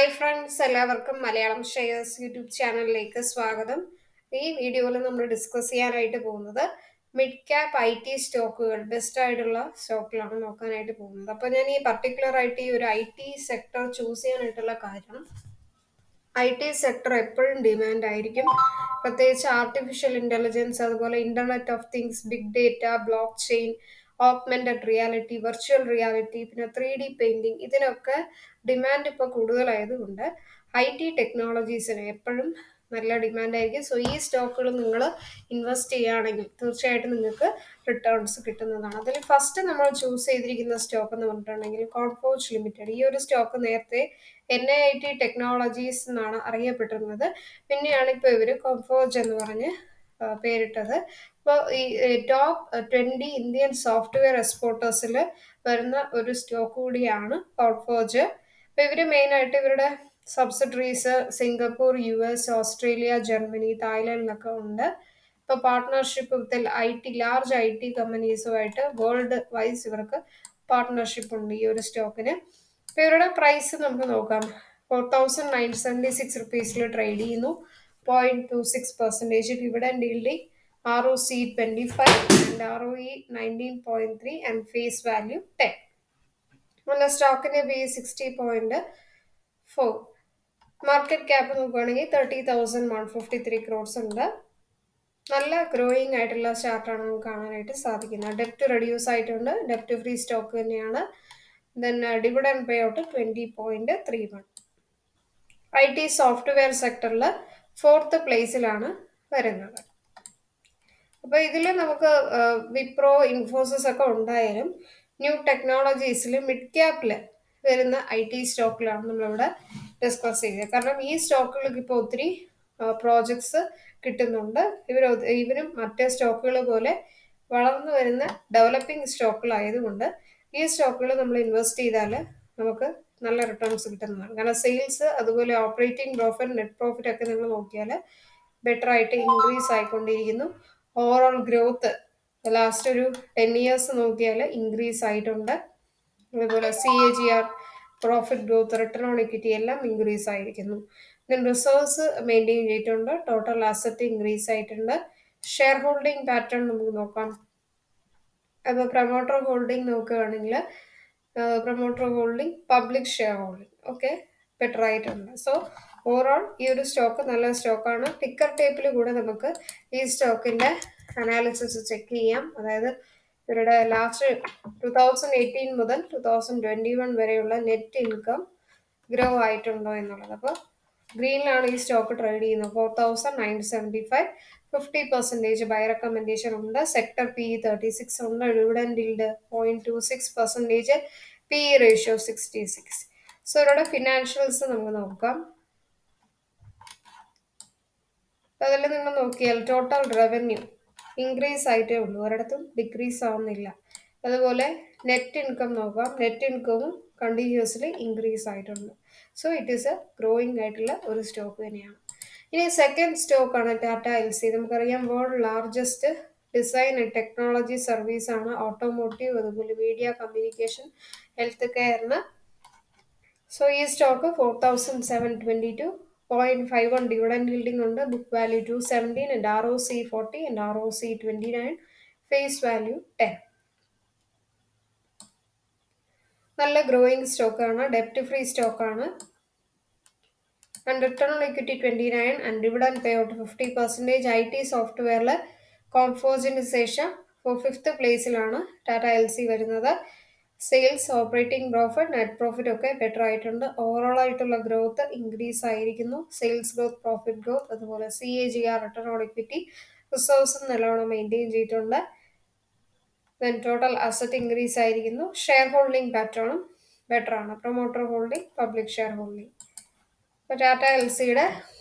Hi friends, എല്ലാവർക്കും Malayalam shares YouTube ചാനലിലേക്ക് സ്വാഗതം. ഈ വീഡിയോയിൽ നമ്മൾ ഡിസ്കസ് ചെയ്യാനായിട്ട് പോകുന്നത് മിഡ് ക്യാപ്പ് IT സ്റ്റോക്കുകൾ ബെസ്റ്റ് ആയിട്ടുള്ള സ്റ്റോക്കിലാണ് നോക്കാനായിട്ട് പോകുന്നത്. അപ്പോൾ ഞാൻ ഈ പർട്ടിക്കുലർ ആയിട്ട് ഈ ഒരു IT സെക്ടർ ചൂസ് ചെയ്യാനായിട്ടുള്ള കാരണം IT സെക്ടർ എപ്പോഴും ഡിമാൻഡ് ആയിരിക്കും. പ്രത്യേകിച്ച് ആർട്ടിഫിഷ്യൽ ഇൻ്റലിജൻസ്, അതുപോലെ internet of things, big data, blockchain, augmented reality, virtual reality, പിന്നെ 3D പെയിന്റിംഗ്, ഇതിനൊക്കെ ഡിമാൻഡ് ഇപ്പോൾ കൂടുതലായതുകൊണ്ട് IT ടെക്നോളജീസിന് എപ്പോഴും നല്ല ഡിമാൻഡ് ആയിരിക്കും. സോ ഈ സ്റ്റോക്കുകൾ നിങ്ങൾ ഇൻവെസ്റ്റ് ചെയ്യുകയാണെങ്കിൽ തീർച്ചയായിട്ടും നിങ്ങൾക്ക് റിട്ടേൺസ് കിട്ടുന്നതാണ്. അതിൽ ഫസ്റ്റ് നമ്മൾ ചൂസ് ചെയ്തിരിക്കുന്ന സ്റ്റോക്ക് എന്ന് പറഞ്ഞിട്ടുണ്ടെങ്കിൽ കോൺഫോർജ് ലിമിറ്റഡ്. ഈ ഒരു സ്റ്റോക്ക് നേരത്തെ NIT ടെക്നോളജീസ് എന്നാണ് അറിയപ്പെട്ടിരുന്നത്. പിന്നെയാണ് ഇപ്പോൾ ഇവർ കോൺഫോർജ് എന്ന് പറഞ്ഞ് പേരിട്ടത്. ഇപ്പോൾ ഈ ടോപ്പ് 20 ഇന്ത്യൻ സോഫ്റ്റ്വെയർ എക്സ്പോർട്ടേഴ്സിൽ വരുന്ന ഒരു സ്റ്റോക്ക് കൂടിയാണ് കോൺഫോർജ്. അപ്പോൾ ഇവർ മെയിനായിട്ട് ഇവരുടെ subsidiaries Singapore, US, Australia, Germany, തായ്ലൻഡിലൊക്കെ ഉണ്ട്. ഇപ്പോൾ പാർട്ട്ണർഷിപ്പ് വിത്ത് ലാർജ് IT കമ്പനീസുമായിട്ട് വേൾഡ് വൈസ് ഇവർക്ക് പാർട്ട്ണർഷിപ്പ് ഉണ്ട് ഈ ഒരു സ്റ്റോക്കിന്. ഇപ്പോൾ ഇവരുടെ പ്രൈസ് നമുക്ക് നോക്കാം. 4976 റുപ്പീസിൽ ട്രേഡ് ചെയ്യുന്നു. 0.26% dividend yielding, ROC 25 and ROE 19.3 and face value 10. നല്ല സ്റ്റോക്കിന്റെ PE 60.4. മാർക്കറ്റ് ക്യാപ്പ് നോക്കുകയാണെങ്കിൽ 30,153 crores ഉണ്ട്. നല്ല ഗ്രോയിങ് ആയിട്ടുള്ള ചാർട്ടാണ് നമുക്ക് കാണാനായിട്ട് സാധിക്കുന്നത്. ഡെപ്റ്റ് റെഡ്യൂസ് ആയിട്ടുണ്ട്. ഡെപ്റ്റ് ഫ്രീ സ്റ്റോക്ക് തന്നെയാണ്. Then dividend pay out 20.31. IT software സെക്ടറിൽ 4th പ്ലേസിലാണ് വരുന്നത്. അപ്പോൾ ഇതിൽ നമുക്ക് വിപ്രോ, ഇൻഫോസിസ് ഒക്കെ ഉണ്ടായാലും ന്യൂ ടെക്നോളജീസിൽ മിഡ് ക്യാപ്പിൽ വരുന്ന IT സ്റ്റോക്കിലാണ് നമ്മളിവിടെ ഡിസ്കസ് ചെയ്തത്. കാരണം ഈ സ്റ്റോക്കുകൾക്ക് ഇപ്പോൾ ഒത്തിരി പ്രോജക്ട്സ് കിട്ടുന്നുണ്ട്. ഇവരും മറ്റേ സ്റ്റോക്കുകൾ പോലെ വളർന്നു വരുന്ന ഡെവലപ്പിംഗ് സ്റ്റോക്കുകളായതുകൊണ്ട് ഈ സ്റ്റോക്കുകൾ നമ്മൾ ഇൻവെസ്റ്റ് ചെയ്താൽ നമുക്ക് നല്ല റിട്ടേൺസ് കിട്ടുന്നതാണ്. കാരണം സെയിൽസ്, അതുപോലെ ഓപ്പറേറ്റിംഗ് പ്രോഫിറ്റ്, നെറ്റ് പ്രോഫിറ്റ് ഒക്കെ നിങ്ങൾ നോക്കിയാൽ ബെറ്റർ ആയിട്ട് ഇൻക്രീസ് ആയിക്കൊണ്ടിരിക്കുന്നു. ഓവറോൾ ഗ്രോത്ത് ലാസ്റ്റ് ഒരു 10 years നോക്കിയാൽ ഇൻക്രീസ് ആയിട്ടുണ്ട്. അതുപോലെ CAGR, profit growth, return on equity എല്ലാം ഇൻക്രീസ് ആയിരിക്കുന്നു. ദെൻ റിസർവ്സ് മെയിൻറ്റെയിൻ ചെയ്തിട്ടുണ്ട്. ടോട്ടൽ അസറ്റ് ഇൻക്രീസ് ആയിട്ടുണ്ട്. ഷെയർ ഹോൾഡിംഗ് പാറ്റേൺ നമുക്ക് നോക്കാം. അപ്പോൾ പ്രൊമോട്ടർ ഹോൾഡിംഗ് നോക്കുകയാണെങ്കിൽ promoter holding, public share holding ഒക്കെ ബെറ്റർ ആയിട്ടുണ്ട്. സോ ഓവറോൾ ഈ ഒരു സ്റ്റോക്ക് നല്ല സ്റ്റോക്കാണ്. ടിക്കർ ടേപ്പിൽ കൂടെ നമുക്ക് ഈ സ്റ്റോക്കിൻ്റെ അനാലിസിസ് ചെക്ക് ചെയ്യാം. അതായത് ഇവരുടെ ലാസ്റ്റ് 2018 മുതൽ 2021 വരെയുള്ള നെറ്റ് ഇൻകം ഗ്രോ ആയിട്ടുണ്ടോ എന്നുള്ളത്. അപ്പോൾ ഗ്രീനിലാണ് ഈ സ്റ്റോക്ക് ട്രേഡ് ചെയ്യുന്നത്. 4,975. 50% ബൈ റെക്കമെൻഡേഷൻ ഉണ്ട്. സെക്ടർ PE 36 ഉണ്ട്. Dividend yield 0.26%. PE ratio 66. So ഇവരുടെ ഫിനാൻഷ്യൽസ് നമുക്ക് നോക്കാം. അതിൽ നിങ്ങൾ നോക്കിയാൽ ടോട്ടൽ റവന്യൂ ഇൻക്രീസ് ആയിട്ടേ ഉള്ളൂ, ഒരിടത്തും ഡിക്രീസ് ആവുന്നില്ല. അതുപോലെ നെറ്റ് ഇൻകം നോക്കാം. നെറ്റ് ഇൻകവും കണ്ടിന്യൂസ്ലി ഇൻക്രീസ് ആയിട്ടുണ്ട്. So it is a growing ആയിട്ടുള്ള ഒരു സ്റ്റോക്ക് തന്നെയാണ്. ഇനി സെക്കൻഡ് സ്റ്റോക്കാണ് ടാറ്റ LC. നമുക്കറിയാം world largest design and technology service ആണ്. ഓട്ടോമോട്ടീവ്, അതുപോലെ മീഡിയ, കമ്മ്യൂണിക്കേഷൻ, ഹെൽത്ത് കെയറിന്. സോ ഈ സ്റ്റോക്ക് 4,722. 0.51 ഡിവിഡൻഡ് yielding ഉണ്ട്. Book value 217 and ROC 40 and ROC 29, face value 10. നല്ല ഗ്രോയിങ് സ്റ്റോക്കാണ്. ഡെപ്റ്റ് ഫ്രീ സ്റ്റോക്കാണ്. And return on equity 29 and dividend pay out 50%. IT സോഫ്റ്റ്വെയറിൽ കോൺഫോർജിന് ശേഷം 5th പ്ലേസിലാണ് ടാറ്റ LC വരുന്നത്. Sales, operating profit, net profit ഒക്കെ ബെറ്റർ ആയിട്ടുണ്ട്. ഓവറോൾ ആയിട്ടുള്ള ഗ്രോത്ത് ഇൻക്രീസ് ആയിരിക്കുന്നു. സെയിൽസ് ഗ്രോത്ത്, പ്രോഫിറ്റ് ഗ്രോത്ത്, അതുപോലെ CAGR, റിട്ടേൺ ഓൺ ഇക്വിറ്റി, റിസർവ്സും നല്ലോണം മെയിൻറ്റെയിൻ ചെയ്തിട്ടുണ്ട്. ദെൻ ടോട്ടൽ അസറ്റ് ഇൻക്രീസ് ആയിരിക്കുന്നു. ഷെയർ ഹോൾഡിംഗ് പാറ്റേണും ബെറ്റർ ആണ്. Promoter holding, public share holding. ഇപ്പോൾ ടാറ്റ LCയുടെ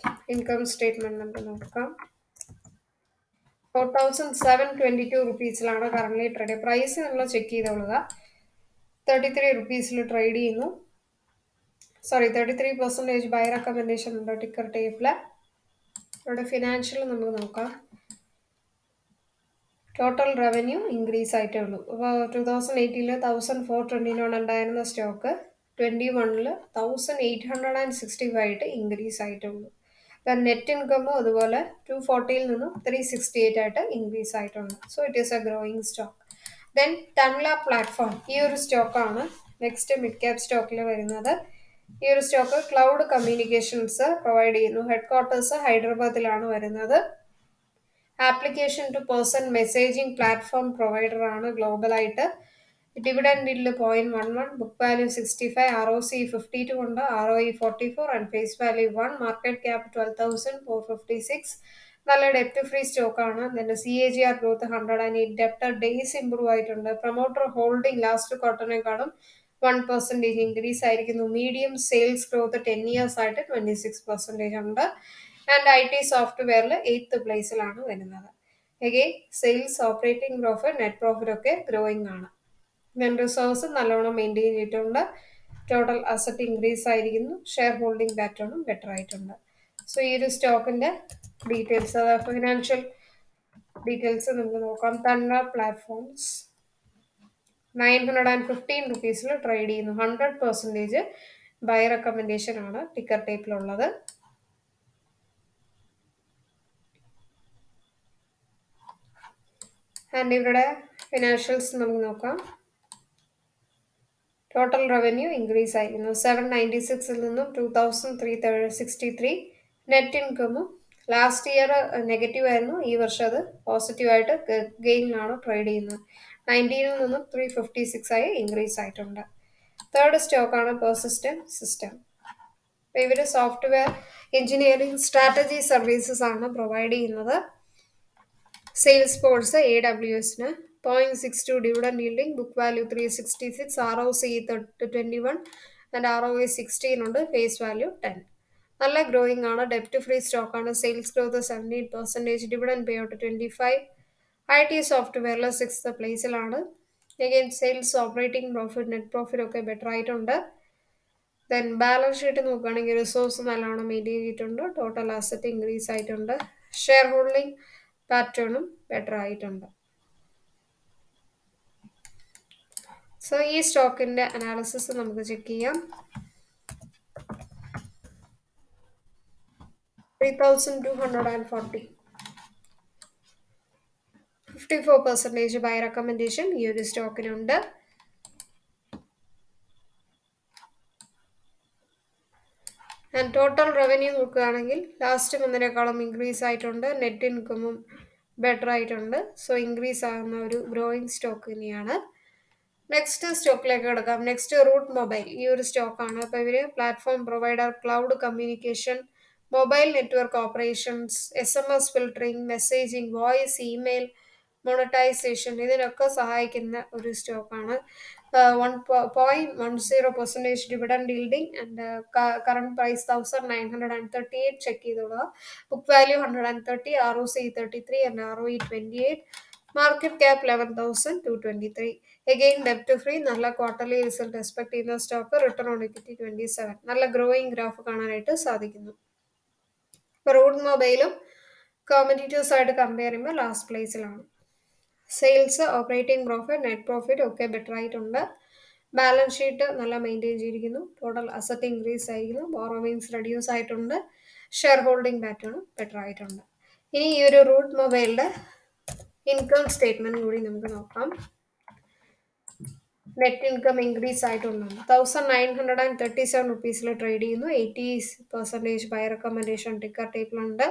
ഇൻകം സ്റ്റേറ്റ്മെന്റ് നമുക്ക് നോക്കാം. 4,722 റുപ്പീസിലാണ് കറന്റ് ട്രേഡ്. പ്രൈസ് നമ്മൾ ചെക്ക് ചെയ്തോളുക. 33 റുപ്പീസിൽ ട്രേഡ് ചെയ്യുന്നു. 33% ബൈ റെക്കമെൻഡേഷൻ ഉണ്ട് ടിക്കർ ടേപ്പിൽ. ഇവിടെ ഫിനാൻഷ്യൽ നമുക്ക് നോക്കാം. ടോട്ടൽ റവന്യൂ ഇൻക്രീസ് ആയിട്ടേ ഉള്ളൂ. അപ്പോൾ 2018 1421 ഉണ്ടായിരുന്ന സ്റ്റോക്ക് 2021 1865 ആയിട്ട് ഇൻക്രീസ് ആയിട്ടുള്ളൂ. നെറ്റ് ഇൻകമും അതുപോലെ 240 നിന്നും 368 ആയിട്ട് ഇൻക്രീസ് ആയിട്ടുണ്ട്. So it is a growing stock. Then Tanla platform, ഈ ഒരു സ്റ്റോക്കാണ് നെക്സ്റ്റ് മിഡ് ക്യാപ് സ്റ്റോക്കിൽ വരുന്നത്. ഈ ഒരു സ്റ്റോക്ക് ക്ലൗഡ് കമ്മ്യൂണിക്കേഷൻസ് പ്രൊവൈഡ് ചെയ്യുന്നു. ഹെഡ് ക്വാർട്ടേഴ്സ് ഹൈദരാബാദിലാണ് വരുന്നത്. Application to person messaging platform provider ആണ് ഗ്ലോബലായിട്ട്. Dividend yield 0.11, book value 65, R O C 52 ഉണ്ട്, R O E 44 and face value 1, market cap 12,456. നല്ല ഡെപ്റ്റ് ഫ്രീ സ്റ്റോക്കാണ്. പിന്നെ C A G R growth 108, debtor days improve ആയിട്ടുണ്ട്. പ്രൊമോട്ടർ ഹോൾഡിംഗ് ലാസ്റ്റ് ക്വാർട്ടറിനെക്കാളും 1% increase ആയിരിക്കുന്നു. മീഡിയം സെയിൽസ് ഗ്രോത്ത് 10 ഇയേഴ്സ് ആയിട്ട് 26% ഉണ്ട്. ആൻഡ് ഐ ടി സോഫ്റ്റ്വെയറിൽ 8th പ്ലേസിലാണ് വരുന്നത്. Again sales, operating profit, net profit ഒക്കെ ഗ്രോയിങ് ആണ്. ദെൻ റിസോഴ്സ് നല്ലോണം മെയിൻറ്റെയിൻ ചെയ്തിട്ടുണ്ട്. ടോട്ടൽ അസറ്റ് ഇൻക്രീസ് ആയിരിക്കുന്നു. ഷെയർ ഹോൾഡിംഗ് പാറ്റേണും ബെറ്റർ ആയിട്ടുണ്ട്. സോ ഈ ഒരു സ്റ്റോക്കിന്റെ ഡീറ്റെയിൽസ്, അതായത് ഫിനാൻഷ്യൽ ഡീറ്റെയിൽസ് നമുക്ക് നോക്കാം. തന്ന പ്ലാറ്റ്ഫോംസ് 915 റുപ്പീസിൽ ട്രേഡ് ചെയ്യുന്നു. 100% ബൈ റെക്കമെൻഡേഷൻ ആണ് ടിക്കർ ടൈപ്പിലുള്ളത്. ആൻഡ് ഇവരുടെ ഫിനാൻഷ്യൽസ് നമുക്ക് നോക്കാം. ടോട്ടൽ റവന്യൂ ഇൻക്രീസ് ആയിരുന്നു. 796 നിന്നും 2363. നെറ്റ് ഇൻകമും ലാസ്റ്റ് ഇയർ നെഗറ്റീവ് ആയിരുന്നു, ഈ വർഷം അത് പോസിറ്റീവായിട്ട് ഗെയിനിലാണ് ട്രേഡ് ചെയ്യുന്നത്. 19 നിന്നും 356 ആയി ഇൻക്രീസ് ആയിട്ടുണ്ട്. തേർഡ് സ്റ്റോക്കാണ് പെർസിസ്റ്റന്റ് സിസ്റ്റം. ഇവർ സോഫ്റ്റ്വെയർ എഞ്ചിനീയറിംഗ് സ്ട്രാറ്റജി സർവീസസ് ആണ് പ്രൊവൈഡ് ചെയ്യുന്നത്. സെയിൽസ് ഫോഴ്സ് എ ഡബ്ല്യു എസിന് 0.62 dividend yielding, book value 366, R O C 21 and R O A 16 ഉണ്ട്, ഫേസ് വാല്യൂ 10. നല്ല ഗ്രോയിങ് ആണ്. ഡെപ്റ്റ് ഫ്രീ സ്റ്റോക്കാണ്. Sales growth 17%, dividend payout 25. I T സോഫ്റ്റ്വെയറിൽ 6th പ്ലേസിലാണ്. Again sales, operating profit, net profit ഒക്കെ better ആയിട്ടുണ്ട്. ദെൻ ബാലൻസ് ഷീറ്റ് നോക്കുകയാണെങ്കിൽ റിസോഴ്സ് നല്ലോണം മെയിൻറ്റെയിൻ ചെയ്തിട്ടുണ്ട്. ടോട്ടൽ അസറ്റ് ഇൻക്രീസ് ആയിട്ടുണ്ട്. ഷെയർ ഹോൾഡിംഗ് പാറ്റേണും ബെറ്റർ ആയിട്ടുണ്ട്. സോ ഈ സ്റ്റോക്കിന്റെ അനാലിസിസ് നമുക്ക് ചെക്ക് ചെയ്യാം. 3240, 54% ബൈ റെക്കമെൻഡേഷൻ ഈ ഒരു സ്റ്റോക്കിനുണ്ട്. ആൻഡ് ടോട്ടൽ റവന്യൂ നോക്കുകയാണെങ്കിൽ ലാസ്റ്റ് മന്തിനേക്കാളും ഇൻക്രീസ് ആയിട്ടുണ്ട്. നെറ്റ് ഇൻകമും ബെറ്റർ ആയിട്ടുണ്ട്. സോ ഇൻക്രീസ് ആകുന്ന ഒരു ഗ്രോയിങ് സ്റ്റോക്ക് തന്നെയാണ്. നെക്സ്റ്റ് സ്റ്റോക്കിലേക്ക് കിടക്കാം. നെക്സ്റ്റ് റൂട്ട് മൊബൈൽ, ഈ ഒരു സ്റ്റോക്കാണ്. അപ്പോൾ ഇവർ platform provider, cloud communication, mobile network operations, S M S filtering, messaging, voice, email monetisation ഇതിനൊക്കെ സഹായിക്കുന്ന ഒരു സ്റ്റോക്കാണ്. 1.10% dividend yielding and current price 1938. Check ചെയ്തോളുക. Book value 130, R O C 33 and R O E 28. Market cap 11,223. Again ഡെപ്റ്റ് free, നല്ല quarterly result expect ചെയ്യുന്ന stock. Return on equity 27. നല്ല growing graph കാണാനായിട്ട് സാധിക്കുന്നു. ഇപ്പോൾ റൂട്ട് മൊബൈലും കോമ്പറ്റീറ്റേഴ്സ് ആയിട്ട് കമ്പയർ ചെയ്യുമ്പോൾ ലാസ്റ്റ് പ്ലേസിലാണ്. Sales, operating profit, net profit ഒക്കെ ബെറ്റർ ആയിട്ടുണ്ട്. ബാലൻസ് ഷീറ്റ് നല്ല മെയിൻറ്റെയിൻ ചെയ്തിരിക്കുന്നു. ടോട്ടൽ അസറ്റ് ഇൻക്രീസ് ആയിരിക്കുന്നു. ബോറോവിങ്സ് റെഡ്യൂസ് ആയിട്ടുണ്ട്. ഷെയർ ഹോൾഡിംഗ് പാറ്റേണും ബെറ്റർ ആയിട്ടുണ്ട്. ഇനി ഈ ഒരു റൂട്ട് മൊബൈലിൻ്റെ ഇൻകം സ്റ്റേറ്റ്മെന്റ് കൂടി നമുക്ക് നോക്കാം. നെറ്റ് ഇൻകം ഇൻക്രീസ് ആയിട്ടുണ്ട്. 1937 റുപ്പീസിൽ ട്രേഡ് ചെയ്യുന്നു. 80% ബൈ റെക്കമെൻഡേഷൻ ടിക്കർ ടൈപ്പിലുണ്ട്.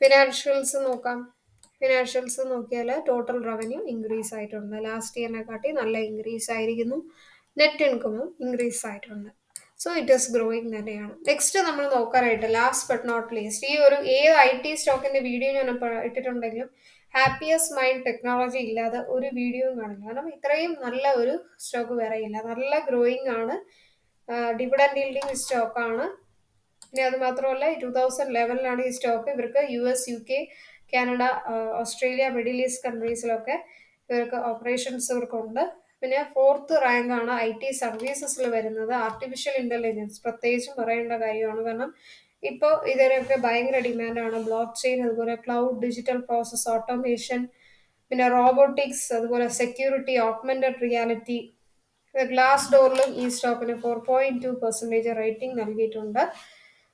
ഫിനാൻഷ്യൽസ് നോക്കാം. ഫിനാൻഷ്യൽസ് നോക്കിയാൽ ടോട്ടൽ റവന്യൂ ഇൻക്രീസ് ആയിട്ടുണ്ട്. ലാസ്റ്റ് ഇയറിനെ കാട്ടി നല്ല ഇൻക്രീസ് ആയിരിക്കുന്നു. നെറ്റ് ഇൻകമും ഇൻക്രീസ് ആയിട്ടുണ്ട്. സോ ഇറ്റ് ഈസ് ഗ്രോയിങ് തന്നെയാണ്. നെക്സ്റ്റ് നമ്മൾ നോക്കാനായിട്ട് ലാസ്റ്റ് ബട്ട് നോട്ട് ലീസ്റ്റ്, ഈ ഒരു ഏത് ഐ ടി സ്റ്റോക്കിന്റെ വീഡിയോ ഞാൻ ഇട്ടിട്ടുണ്ടെങ്കിലും ഹാപ്പിയസ്റ്റ് മൈൻഡ് ടെക്നോളജി ഇല്ലാതെ ഒരു വീഡിയോയും കാണില്ല. കാരണം ഇത്രയും നല്ല ഒരു സ്റ്റോക്ക് വേറെ ഇല്ല. നല്ല ഗ്രോയിങ് ആണ്. ഡിവിഡൻഡ് yielding സ്റ്റോക്കാണ്. ഇനി അത് മാത്രമല്ല 2011 ഈ സ്റ്റോക്ക്. ഇവർക്ക് U S, U K, Canada, Australia, Middle East കൺട്രീസിലൊക്കെ ഇവർക്ക് ഓപ്പറേഷൻസ് ഇവർക്കുണ്ട്. പിന്നെ 4th റാങ്ക് ആണ് ഐ ടി സർവീസസിൽ വരുന്നത്. ആർട്ടിഫിഷ്യൽ ഇന്റലിജൻസ് പ്രത്യേകിച്ചും പറയേണ്ട കാര്യമാണ്. കാരണം ഇപ്പോൾ ഇതിനൊക്കെ ഭയങ്കര ഡിമാൻഡാണ്. ബ്ലോക്ക് ചെയിൻ, അതുപോലെ ക്ലൗഡ്, ഡിജിറ്റൽ പ്രോസസ് ഓട്ടോമേഷൻ, പിന്നെ റോബോട്ടിക്സ്, അതുപോലെ സെക്യൂരിറ്റി, ഓഗ്മെന്റഡ് റിയാലിറ്റി, ഗ്ലാസ് ഡോറിലും ഈ സ്റ്റോക്കിന് 4.2% റേറ്റിംഗ് നൽകിയിട്ടുണ്ട്.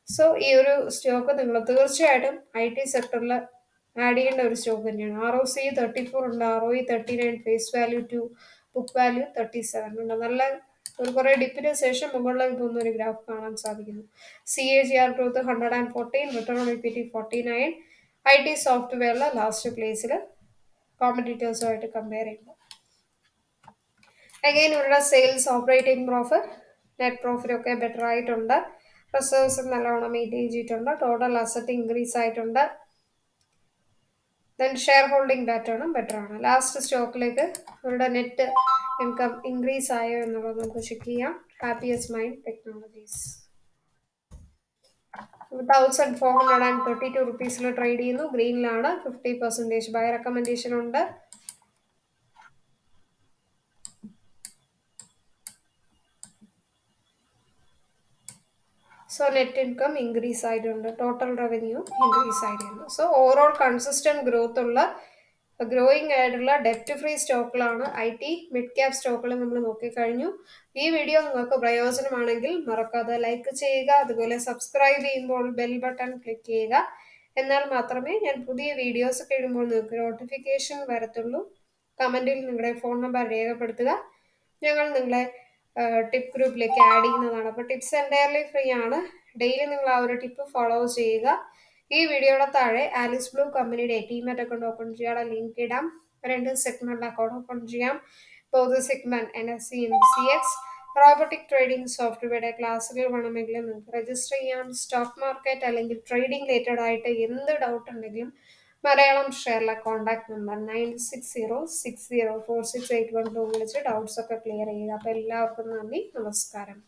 സോ ഈ ഒരു സ്റ്റോക്ക് നിങ്ങൾ തീർച്ചയായിട്ടും IT സെക്ടറിൽ ആഡ് ചെയ്യേണ്ട ഒരു സ്റ്റോക്ക് തന്നെയാണ്. ROC 34 ഉണ്ട്, ROE 39, face value 2, book value 37 ഉണ്ട്. നല്ല ഒരു കുറേ ഡിപ്പിന് ശേഷം മുകളിലേക്ക് പോകുന്ന ഒരു ഗ്രാഫ് കാണാൻ സാധിക്കുന്നു. CAGR growth 114, return on equity 49. IT സോഫ്റ്റ്വെയറിൽ ലാസ്റ്റ് പ്ലേസിൽ കോമ്പറ്റീറ്റേഴ്സുമായിട്ട് കമ്പയർ ചെയ്യുമ്പോൾ. അഗൈൻ ഇവരുടെ sales, operating profit, net profit ഒക്കെ ബെറ്റർ ആയിട്ടുണ്ട്. റിസർവ്സ് നല്ലോണം മെയിൻറ്റെയിൻ ചെയ്തിട്ടുണ്ട്. ടോട്ടൽ അസറ്റ് ഇൻക്രീസ് ആയിട്ടുണ്ട്. ദെൻ ഷെയർ ഹോൾഡിംഗ് പാറ്റേണും ബെറ്റർ ആണ്. ലാസ്റ്റ് സ്റ്റോക്കിലേക്ക് ഇവരുടെ നെറ്റ് ഇൻകം ഇൻക്രീസ് ആയോ എന്നുള്ളത് നമുക്ക് ചെക്ക് ചെയ്യാം. ഹാപ്പിയസ്റ്റ് മൈൻഡ് ടെക്നോളജീസ് 1432 ട്രേഡ് ചെയ്യുന്നു. ഗ്രീനിലാണ്. 50% ബൈ റെക്കമെൻഡേഷൻ ഉണ്ട്. സോ നെറ്റ് ഇൻകം ഇൻക്രീസ് ആയിട്ടുണ്ട്. ടോട്ടൽ റവന്യൂ ഇൻക്രീസ് ആയിട്ടുണ്ട്. സോ ഓവറോൾ കൺസിസ്റ്റന്റ് ഗ്രോത്ത് ഉള്ള ഗ്രോയിങ് ആയിട്ടുള്ള ഡെപ്റ്റ് ഫ്രീ സ്റ്റോക്കുകളാണ് IT മിഡ് ക്യാപ് സ്റ്റോക്കുകൾ നമ്മൾ നോക്കിക്കഴിഞ്ഞു. ഈ വീഡിയോ നിങ്ങൾക്ക് പ്രയോജനമാണെങ്കിൽ മറക്കാതെ ലൈക്ക് ചെയ്യുക. അതുപോലെ സബ്സ്ക്രൈബ് ചെയ്യുമ്പോൾ ബെൽ ബട്ടൺ ക്ലിക്ക് ചെയ്യുക. എന്നാൽ മാത്രമേ ഞാൻ പുതിയ വീഡിയോസ് ഒക്കെ ഇടുമ്പോൾ നിങ്ങൾക്ക് നോട്ടിഫിക്കേഷൻ വരത്തുള്ളൂ. കമൻറ്റിൽ നിങ്ങളുടെ ഫോൺ നമ്പർ രേഖപ്പെടുത്തുക. ഞങ്ങൾ നിങ്ങളെ ടിപ്പ് ഗ്രൂപ്പിലേക്ക് ആഡ് ചെയ്യുന്നതാണ്. അപ്പോൾ ടിപ്സ് എൻറ്റയർലി ഫ്രീ ആണ്. ഡെയിലി നിങ്ങൾ ആ ഒരു ടിപ്പ് ഫോളോ ചെയ്യുക. ഈ വീഡിയോയുടെ താഴെ ആലിസ് ബ്ലൂ കമ്പനിയുടെ ടീമേറ്റ് അക്കൗണ്ട് ഓപ്പൺ ചെയ്യാനുള്ള ലിങ്ക് ഇടാം. 2 സെഗ്മെന്റ് അക്കൗണ്ട് ഓപ്പൺ ചെയ്യാം. Both segment NSE MCX robotic trading സോഫ്റ്റ്വെയറുടെ ക്ലാസ്സുകൾ വേണമെങ്കിൽ നിങ്ങൾക്ക് രജിസ്റ്റർ ചെയ്യാം. സ്റ്റോക്ക് മാർക്കറ്റ് അല്ലെങ്കിൽ ട്രേഡിംഗ് റിലേറ്റഡ് ആയിട്ട് എന്ത് ഡൗട്ട് ഉണ്ടെങ്കിലും മലയാളം ഷെയറിലെ കോൺടാക്ട് നമ്പർ 9606046812 വിളിച്ച് ഡൗട്ട്സ് ഒക്കെ ക്ലിയർ ചെയ്യുക. അപ്പോൾ എല്ലാവർക്കും നന്ദി, നമസ്കാരം.